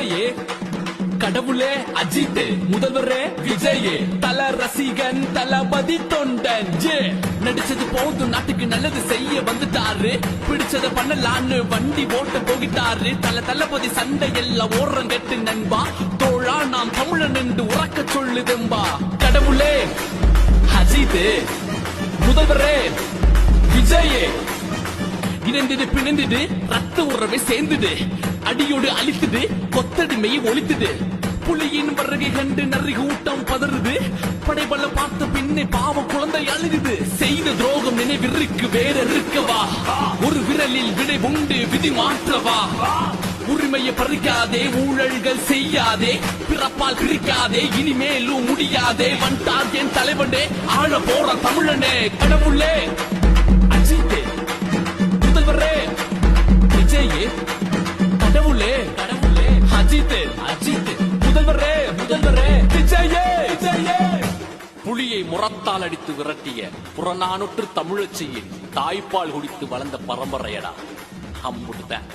விஜயே கடவுளே அஜித் முதல்வரே விஜய் தல ரசிகன் தளபதி தொண்டன் நடிச்சது போதும் நாட்டுக்கு நல்லது செய்ய வந்துட்டாரு பிடிச்சத பண்ணலான்னு வண்டி ஓட்ட போகிட்டாரு தளபதி சண்டை எல்லாம் ஓரம் கெட்டு நண்பா தோழா நாம் தமிழன் என்று உறக்க சொல்லுதெம்பா கடவுளே அஜித் முதல்வரே விஜய் இணைந்தது பிணைந்தது ரத்த உறவை சேர்ந்தது அடியோடு அழித்தது கொத்தடிமையை ஒழித்தது புலியின் வருகை கண்டு நரி கூட்டம் பதறுது படைபல பார்த்த பின்னே பாவம் குழந்தை அழுகுது செய்த துரோகம் நினைவிற்கு வேற இருக்கவா ஒரு விரலில் விடை உண்டு விதி மாற்றவா உரிமையை பறிக்காதே ஊழல்கள் செய்யாதே பிறப்பால் பிரிக்காதே இனிமேலும் முடியாதே வந்தார் என் தலைவனே ஆழ போற தமிழனே கடவுளே அஜித் முதல்வரே விஜய் கடவுளே கடவுளே அஜித் அஜித் முதல்வரே முதல்வரே விஜயே விஜயே புலியை முரத்தால் அடித்து விரட்டிய புறநானூற்று தமிழச்சியின் தாய்ப்பால் குடித்து வளர்ந்த பரம்பரையடா அம்புட்டுதான்